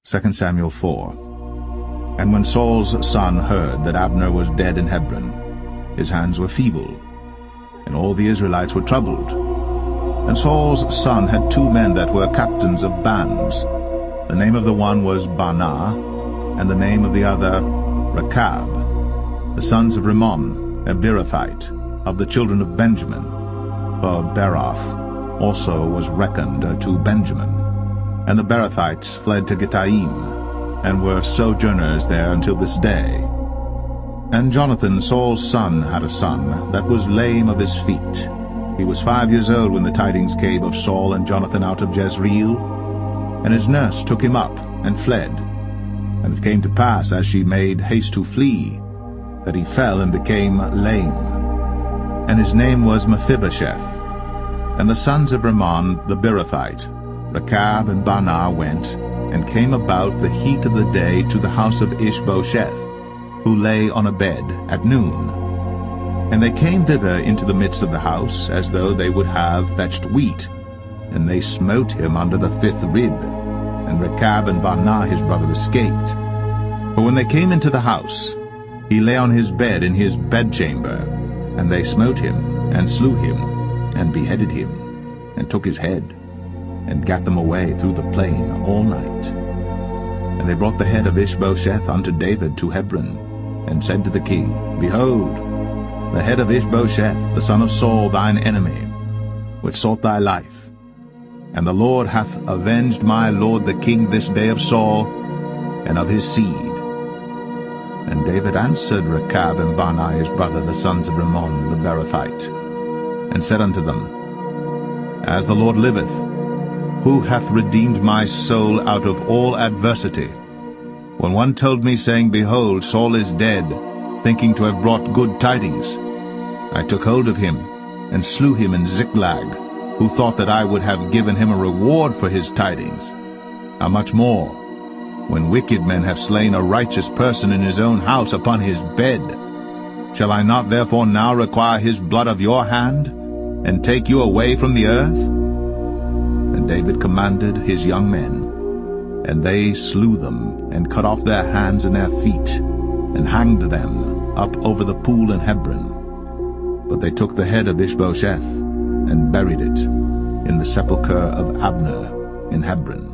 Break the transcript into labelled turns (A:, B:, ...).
A: 2 Samuel 4. And when Saul's son heard that Abner was dead in Hebron, his hands were feeble, and all the Israelites were troubled. And Saul's son had 2 men that were captains of bands. The name of the one was Baanah, and the name of the other Rechab, the sons of Rimmon, a Beerothite, of the children of Benjamin. For Beeroth also was reckoned to Benjamin. And the Beerothites fled to Gittaim, and were sojourners there until this day. And Jonathan, Saul's son, had a son that was lame of his feet. He was 5 years old when the tidings came of Saul and Jonathan out of Jezreel. And his nurse took him up and fled. And it came to pass, as she made haste to flee, that he fell and became lame. And his name was Mephibosheth. And the sons of Rimmon the Beerothite, Rechab and Baanah, went and came about the heat of the day to the house of Ishbosheth, who lay on a bed at noon. And they came thither into the midst of the house, as though they would have fetched wheat. And they smote him under the 5th rib. And Rechab and Baanah his brother escaped. For when they came into the house, he lay on his bed in his bedchamber. And they smote him, and slew him, and beheaded him, and took his head, and gat them away through the plain all night. And they brought the head of Ishbosheth unto David to Hebron, and said to the king, Behold, the head of Ishbosheth, the son of Saul, thine enemy, which sought thy life. And the Lord hath avenged my lord the king this day of Saul, and of his seed. And David answered Rechab and Baanah his brother, the sons of Rimmon the Beerothite, and said unto them, As the Lord liveth, who hath redeemed my soul out of all adversity? When one told me, saying, Behold, Saul is dead, thinking to have brought good tidings, I took hold of him, and slew him in Ziklag, who thought that I would have given him a reward for his tidings. How much more, when wicked men have slain a righteous person in his own house upon his bed? Shall I not therefore now require his blood of your hand, and take you away from the earth? And David commanded his young men, and they slew them, and cut off their hands and their feet, and hanged them up over the pool in Hebron. But they took the head of Ishbosheth, and buried it in the sepulchre of Abner in Hebron.